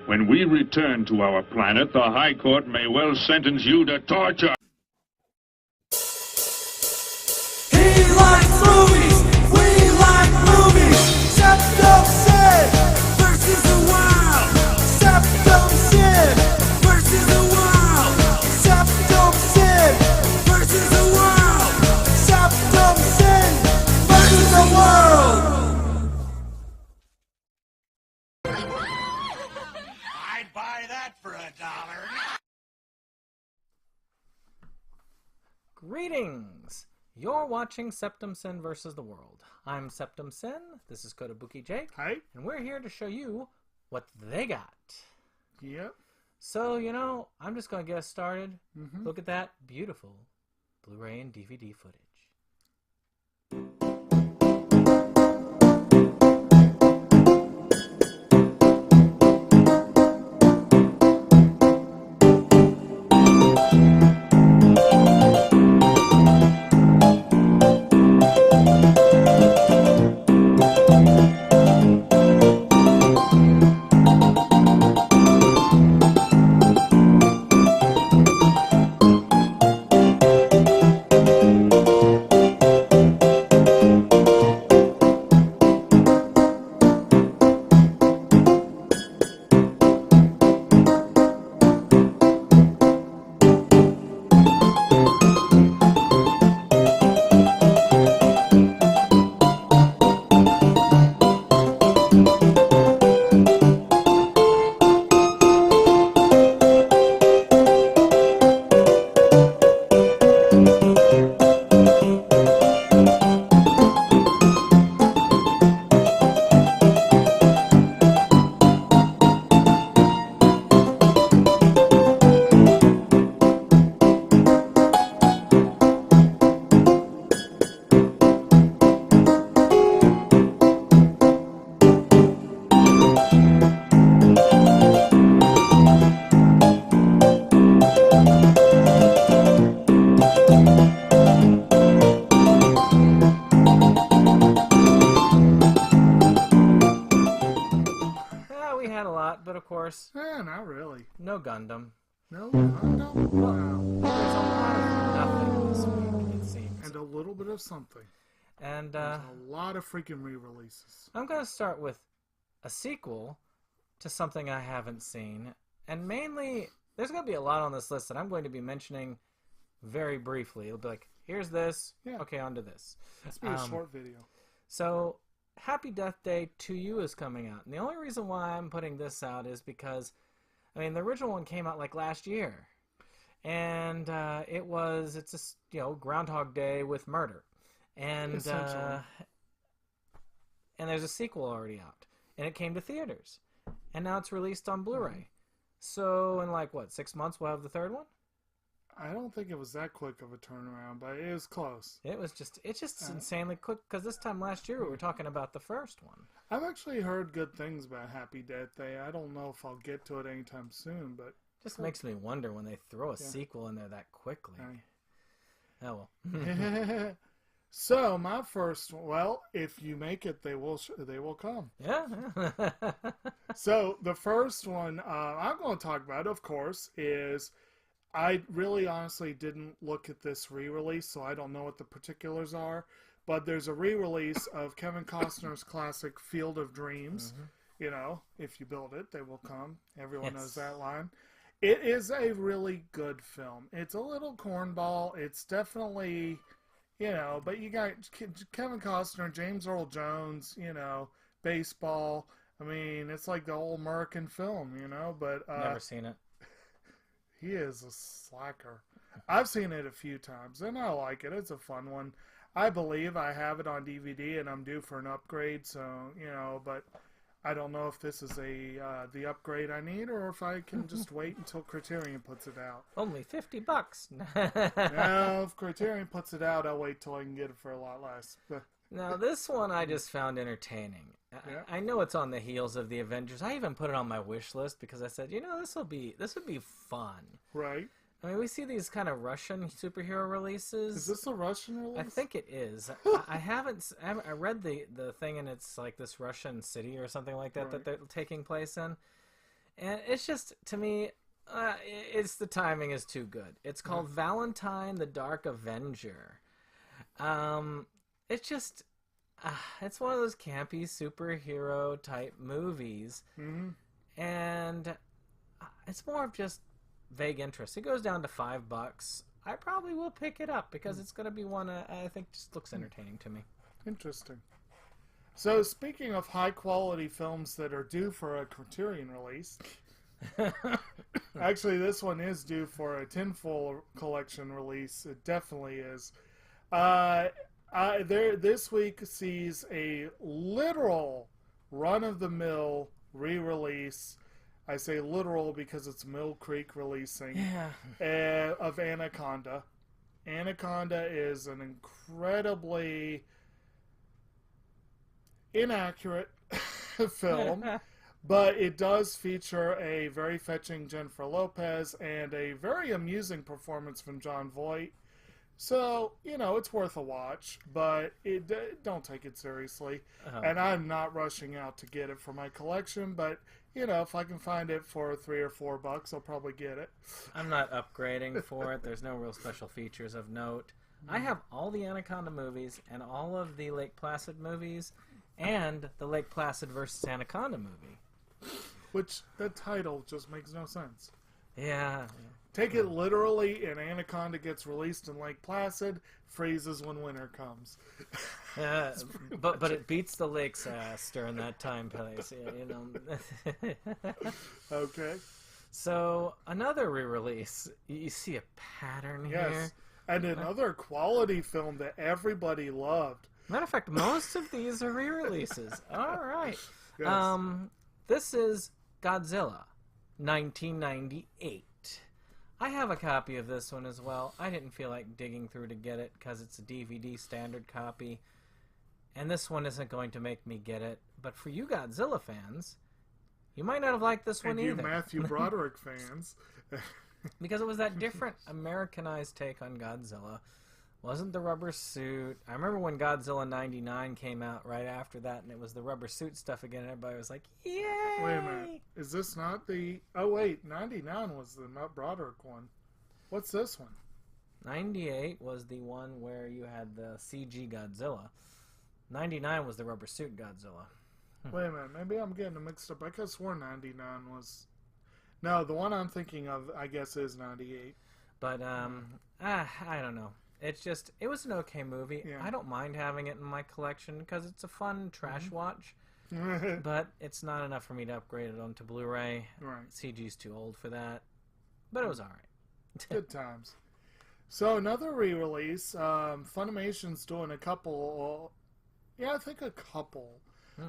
When we return to our planet, the High Court may well sentence you to torture. He likes movies, we like movies. Septum Sin versus the Wild. Septum Sin versus the Wild. Septum Sin versus the Wild. Septum Sin versus the world. I'd buy that for $1. Greetings! You're watching Septum Sin versus the World. I'm Septum Sin, this is Kotobuki Jake, Hi. and we're here to show you what they got. Yep. So, I'm just going to get us started. Look at that beautiful Blu-ray and DVD footage. We had a lot, but of course, Not really. no Gundam. No, no. Wow. There's a lot of nothing this week, it seems. And a little bit of something. And There's a lot of freaking re-releases. I'm going to start with a sequel to something I haven't seen. And mainly, there's going to be a lot on this list that I'm going to be mentioning very briefly. It'll be like, here's this, Yeah. okay, on to this. Let's be a short video. So, Happy Death Day to You is coming out. And the only reason why I'm putting this out is because, the original one came out like last year. And it's a, Groundhog Day with murder. And Essentially. And there's a sequel already out. And it came to theaters. And now it's released on Blu-ray. So in 6 months we'll have the third one? I don't think it was that quick of a turnaround, but it was close. It's just insanely quick, because this time last year we were talking about the first one. I've actually heard good things about Happy Death Day. I don't know if I'll get to it anytime soon, but... Just makes me wonder when they throw a sequel in there that quickly. Right. Oh well. So, my first... Well, if you make it, they will come. Yeah. So, the first one I'm going to talk about, of course, is... I really honestly didn't look at this re-release, so I don't know what the particulars are. But there's a re-release of Kevin Costner's classic Field of Dreams. If you build it, they will come. Everyone knows that line. It is a really good film. It's a little cornball. It's definitely, but you got Kevin Costner, James Earl Jones, baseball. It's like the old American film, but... Never seen it. He is a slacker. I've seen it a few times, and I like it. It's a fun one. I believe I have it on DVD, and I'm due for an upgrade, so, but I don't know if this is the upgrade I need, or if I can just wait until Criterion puts it out. Only $50. Now, if Criterion puts it out, I'll wait till I can get it for a lot less. Now, this one I just found entertaining. Yeah. I know it's on the heels of the Avengers. I even put it on my wish list because I said, this would be fun. Right. We see these kind of Russian superhero releases. Is this a Russian release? I think it is. I read the thing, and it's like this Russian city or something like that that they're taking place in. And it's just, to me, it's the timing is too good. It's called Valentine, the Dark Avenger. It's just, it's one of those campy superhero type movies. Mm-hmm. And it's more of just vague interest. It goes down to $5. I probably will pick it up because it's going to be one I think just looks entertaining to me. Interesting. So, speaking of high-quality films that are due for a Criterion release, actually, this one is due for a Tinfoil collection release. It definitely is. This week sees a literal run-of-the-mill re-release. I say literal because it's Mill Creek releasing of Anaconda. Anaconda is an incredibly inaccurate film, but it does feature a very fetching Jennifer Lopez and a very amusing performance from Jon Voight. So, it's worth a watch, but don't take it seriously. And I'm not rushing out to get it for my collection, but, if I can find it for $3 or $4, I'll probably get it. I'm not upgrading for it. There's no real special features of note. I have all the Anaconda movies and all of the Lake Placid movies and the Lake Placid versus Anaconda movie. Which, the title just makes no sense. Yeah. Take it literally, and Anaconda gets released in Lake Placid, freezes when winter comes. But it beats the lake's ass during that time place, Okay. So, another re-release. You see a pattern here? Yes. And another quality film that everybody loved. Matter of fact, most of these are re-releases. All right. Yes. This is Godzilla, 1998. I have a copy of this one as well. I didn't feel like digging through to get it because it's a DVD standard copy. And this one isn't going to make me get it. But for you Godzilla fans, you might not have liked this one either. either. And you Matthew Broderick fans. Because it was that different Americanized take on Godzilla. Wasn't the rubber suit. I remember when Godzilla 99 came out right after that, and it was the rubber suit stuff again, and everybody was like, yay! Wait a minute. Is this not the... Oh, wait. 99 was the Broderick one. What's this one? 98 was the one where you had the CG Godzilla. 99 was the rubber suit Godzilla. Wait a minute. Maybe I'm getting them mixed up. I could have sworn 99 was... No, the one I'm thinking of, I guess, is 98. But, I don't know. It's just, it was an okay movie. Yeah. I don't mind having it in my collection because it's a fun trash watch. But it's not enough for me to upgrade it onto Blu-ray. Right. CG's too old for that. But it was alright. Good times. So, another re-release. Funimation's doing a couple... I think a couple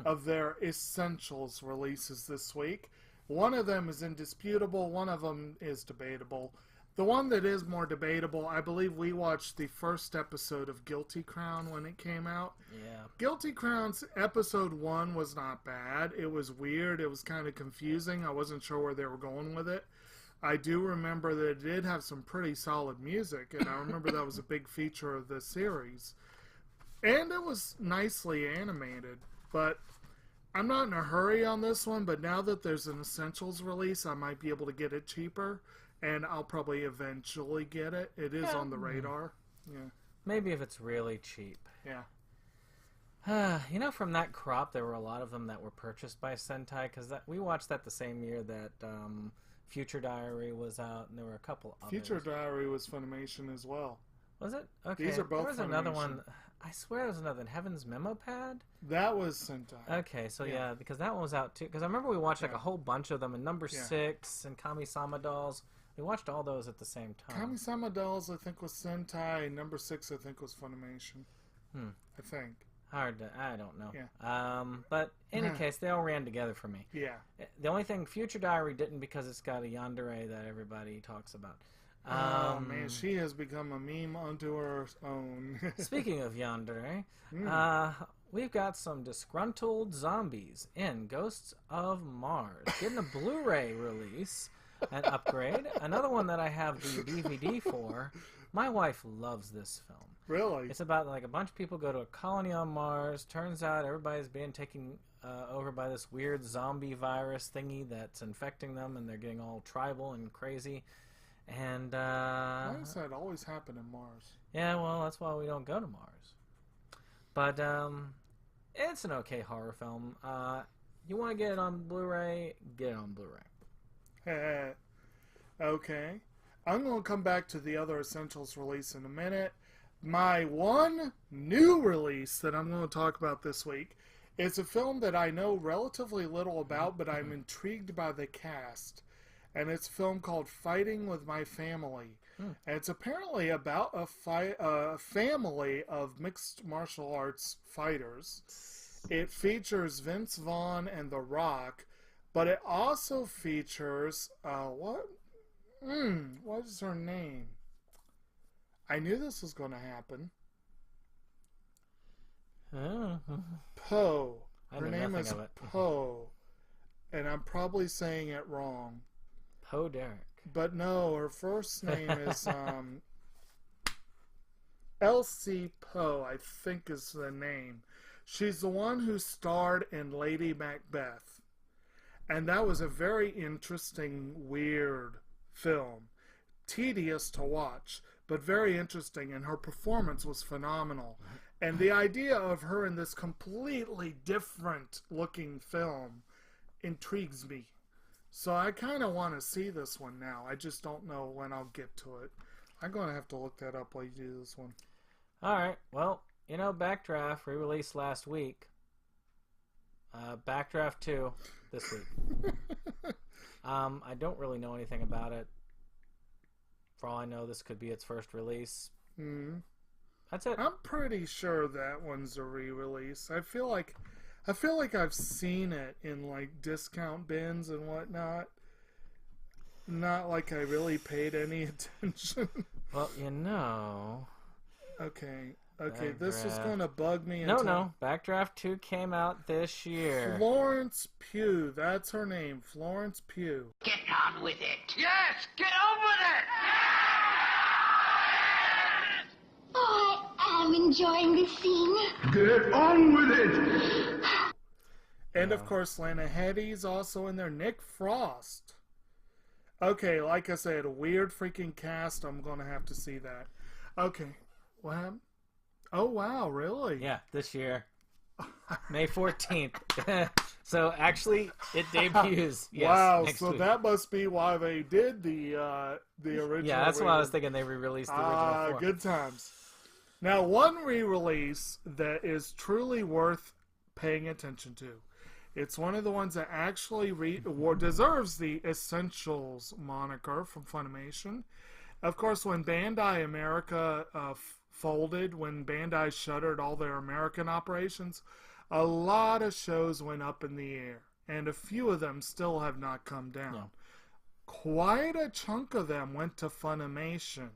of their Essentials releases this week. One of them is indisputable. One of them is debatable. The one that is more debatable, I believe we watched the first episode of Guilty Crown when it came out. Yeah. Guilty Crown's episode 1 was not bad. It was weird. It was kind of confusing. I wasn't sure where they were going with it. I do remember that it did have some pretty solid music, and I remember that was a big feature of the series. And it was nicely animated, but I'm not in a hurry on this one, but now that there's an Essentials release, I might be able to get it cheaper. And I'll probably eventually get it. It is on the radar. Yeah. Maybe if it's really cheap. Yeah. From that crop, there were a lot of them that were purchased by Sentai, because we watched that the same year that Future Diary was out, and there were a couple others. Future Diary was Funimation as well. Was it? Okay. These are both There was another Funimation. one. I swear there was another. Heaven's Memo Pad? That was Sentai. Okay, so yeah, because that one was out too. Because I remember we watched like a whole bunch of them, and Number 6 and Kamisama Dolls. We watched all those at the same time. Kamisama Dolls, I think, was Sentai. And Number 6, I think, was Funimation. I think. I don't know. Yeah. But in any case, they all ran together for me. Yeah. The only thing Future Diary didn't, because it's got a yandere that everybody talks about. Oh, man, she has become a meme unto her own. Speaking of yandere, we've got some disgruntled zombies in Ghosts of Mars. Getting a Blu-ray release, an upgrade. Another one that I have the DVD for. My wife loves this film. Really? It's about like a bunch of people go to a colony on Mars. Turns out everybody's being taken over by this weird zombie virus thingy that's infecting them, and they're getting all tribal and crazy. And why does that always happen in Mars? yeah, well, that's why we don't go to Mars. But it's an okay horror film. You want to get it on Blu-ray? Get it on Blu-ray. Okay. I'm going to come back to the other Essentials release in a minute. My one new release that I'm going to talk about this week is a film that I know relatively little about, but I'm intrigued by the cast. And it's a film called Fighting with My Family. And it's apparently about a family of mixed martial arts fighters. It features Vince Vaughn and The Rock, but it also features, what is her name? I knew this was going to happen. Poe. Her name is Poe. And I'm probably saying it wrong. Poe Derek. But no, her first name is Elsie Poe, I think is the name. She's the one who starred in Lady Macbeth. And that was a very interesting, weird film. Tedious to watch, but very interesting, and her performance was phenomenal. And the idea of her in this completely different looking film intrigues me. So I kind of want to see this one now. I just don't know when I'll get to it. I'm going to have to look that up while you do this one. Alright, well, you know, Backdraft re-released last week. Backdraft 2 this week. I don't really know anything about it. For all I know, this could be its first release. That's it. I'm pretty sure that one's a re-release. I feel like I've seen it in like discount bins and whatnot. Not like I really paid any attention. Well, you know. Okay, this is going to bug me. No. Backdraft 2 came out this year. Florence Pugh, that's her name. Florence Pugh. Get on with it. Yes, get on with it. Oh, I am enjoying this scene. Get on with it! And of course, Lana Headey's also in there. Nick Frost. Okay, like I said, a weird freaking cast. I'm going to have to see that. Okay, what happened? Oh, wow, really? Yeah, this year. May 14th. So, actually, it debuts. Yes, wow, next so week. that must be why they did the original. Yeah, that's what I was thinking. They re-released the original form. Good times. Now, one re-release that is truly worth paying attention to. It's one of the ones that actually deserves the Essentials moniker from Funimation. Of course, when Bandai America folded, when Bandai shuttered all their American operations, a lot of shows went up in the air, and a few of them still have not come down. Yeah. Quite a chunk of them went to Funimation,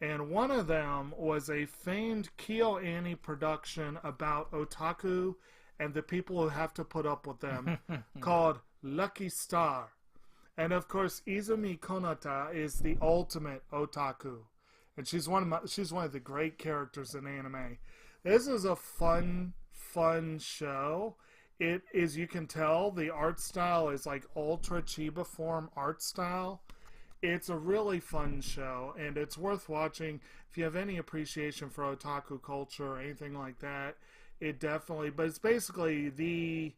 and one of them was a famed KyoAni production about otaku and the people who have to put up with them, called Lucky Star. And of course, Izumi Konata is the ultimate otaku, and she's one of the great characters in anime. This is a fun show. It is, you can tell, the art style is like ultra Chiba form art style. It's a really fun show, and it's worth watching if you have any appreciation for otaku culture or anything like that. It definitely, but it's basically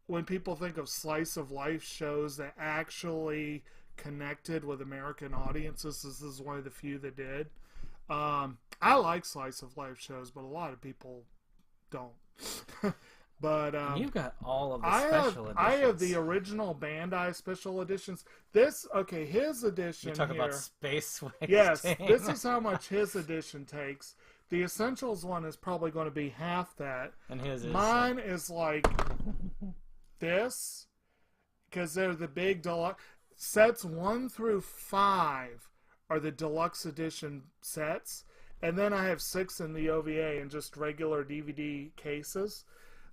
when people think of slice of life shows that actually connected with American audiences, this is one of the few that did. I like slice of life shows, but a lot of people don't. But you've got all of the special editions. I have the original Bandai special editions. His edition. You talk here, about space wasting. Yes, this is how much his edition takes. The Essentials one is probably going to be half that. And his is... Mine is like this, because they're the big deluxe. Sets 1 through 5 are the deluxe edition sets. And then I have 6 in the OVA and just regular DVD cases.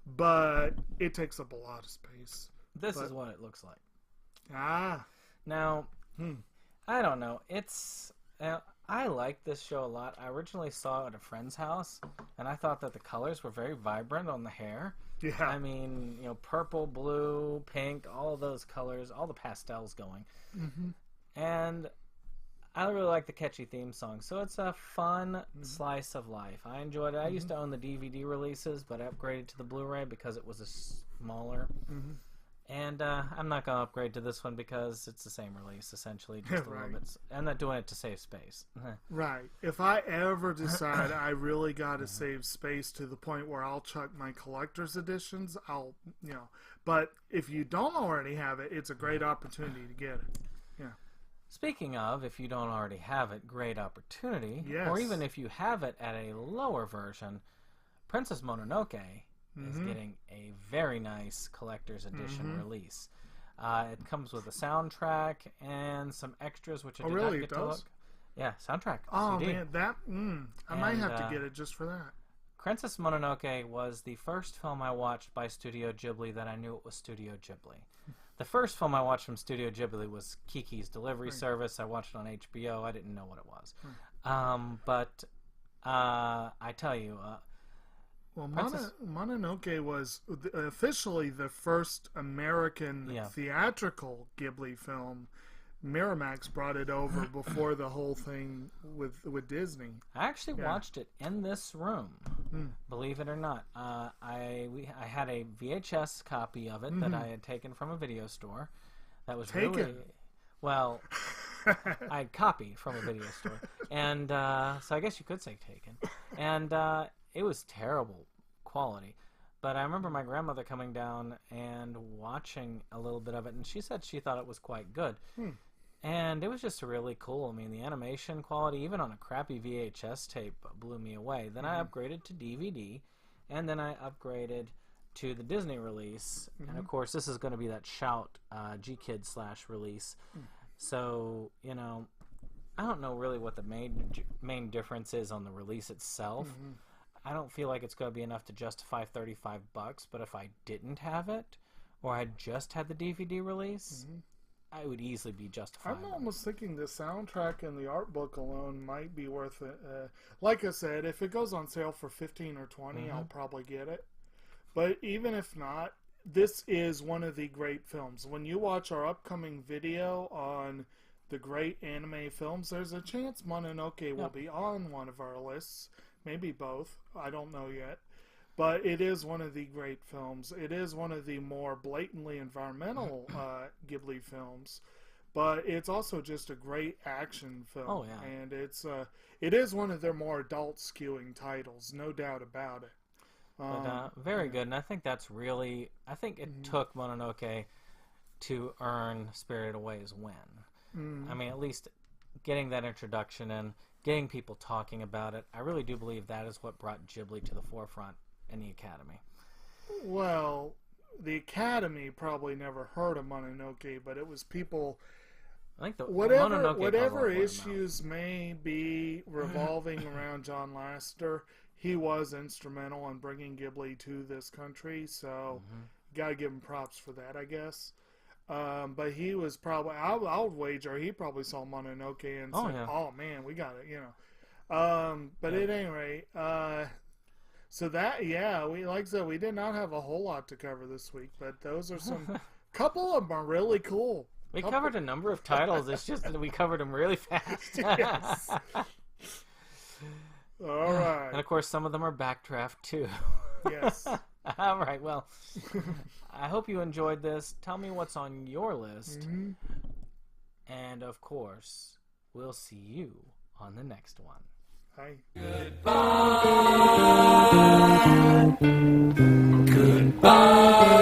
But it takes up a lot of space. This is what it looks like. Ah. Now, I don't know. It's... I like this show a lot. I originally saw it at a friend's house, and I thought that the colors were very vibrant on the hair. Yeah. I mean, purple, blue, pink, all of those colors, all the pastels going. Mm-hmm. And I really like the catchy theme song. So it's a fun slice of life. I enjoyed it. I used to own the DVD releases, but I upgraded to the Blu-ray because it was a smaller. Mm-hmm. And I'm not going to upgrade to this one because it's the same release, essentially. Just a little bit. I'm not doing it to save space. Right. If I ever decide I really got to save space to the point where I'll chuck my collector's editions, I'll. But if you don't already have it, it's a great opportunity to get it. Yeah. Speaking of, if you don't already have it, great opportunity. Yes. Or even if you have it at a lower version, Princess Mononoke is getting a very nice collector's edition release. It comes with a soundtrack and some extras, which I did not get to look. Yeah, soundtrack. Oh CD. man, that I might have to get it just for that. Princess Mononoke was the first film I watched by Studio Ghibli that I knew it was Studio Ghibli. The first film I watched from Studio Ghibli was Kiki's Delivery Service. I watched it on HBO. I didn't know what it was. But I tell you... Well, Mononoke was officially the first American theatrical Ghibli film. Miramax brought it over before the whole thing with Disney. I actually watched it in this room, believe it or not. I had a VHS copy of it that I had taken from a video store. That was really... Well, I had copied from a video store. And so I guess you could say taken. And... it was terrible quality, but I remember my grandmother coming down and watching a little bit of it, and she said she thought it was quite good. And it was just really cool. I mean, the animation quality, even on a crappy VHS tape, blew me away. Then I upgraded to DVD, and then I upgraded to the Disney release. And of course, this is going to be that Shout G-Kid / release. So, I don't know really what the main difference is on the release itself. I don't feel like it's going to be enough to justify $35, but if I didn't have it, or I just had the DVD release, I would easily be justified. I'm almost thinking the soundtrack and the art book alone might be worth it. Like I said, if it goes on sale for $15 or $20, I'll probably get it. But even if not, this is one of the great films. When you watch our upcoming video on the great anime films, there's a chance Mononoke will be on one of our lists. Maybe both. I don't know yet. But it is one of the great films. It is one of the more blatantly environmental Ghibli films. But it's also just a great action film. Oh, yeah. And it is one of their more adult skewing titles, no doubt about it. But, very good. And I think that's really... I think it took Mononoke to earn Spirited Away's win. I mean, at least getting that introduction and getting people talking about it, I really do believe that is what brought Ghibli to the forefront in the Academy. Well, the Academy probably never heard of Mononoke, but it was people... I think whatever issues may be revolving around John Lasseter, he was instrumental in bringing Ghibli to this country, so gotta give him props for that, I guess. But he was probably, I'll wager, he probably saw Mononoke and said, oh man, we got it, But at any rate, so that, like I said, we did not have a whole lot to cover this week, but those are some, couple of them are really cool. We covered a number of titles, it's just that we covered them really fast. Yes. All right. And of course, some of them are Backdraft too. Yes. All right, well, I hope you enjoyed this. Tell me what's on your list. And, of course, we'll see you on the next one. Hi. Goodbye.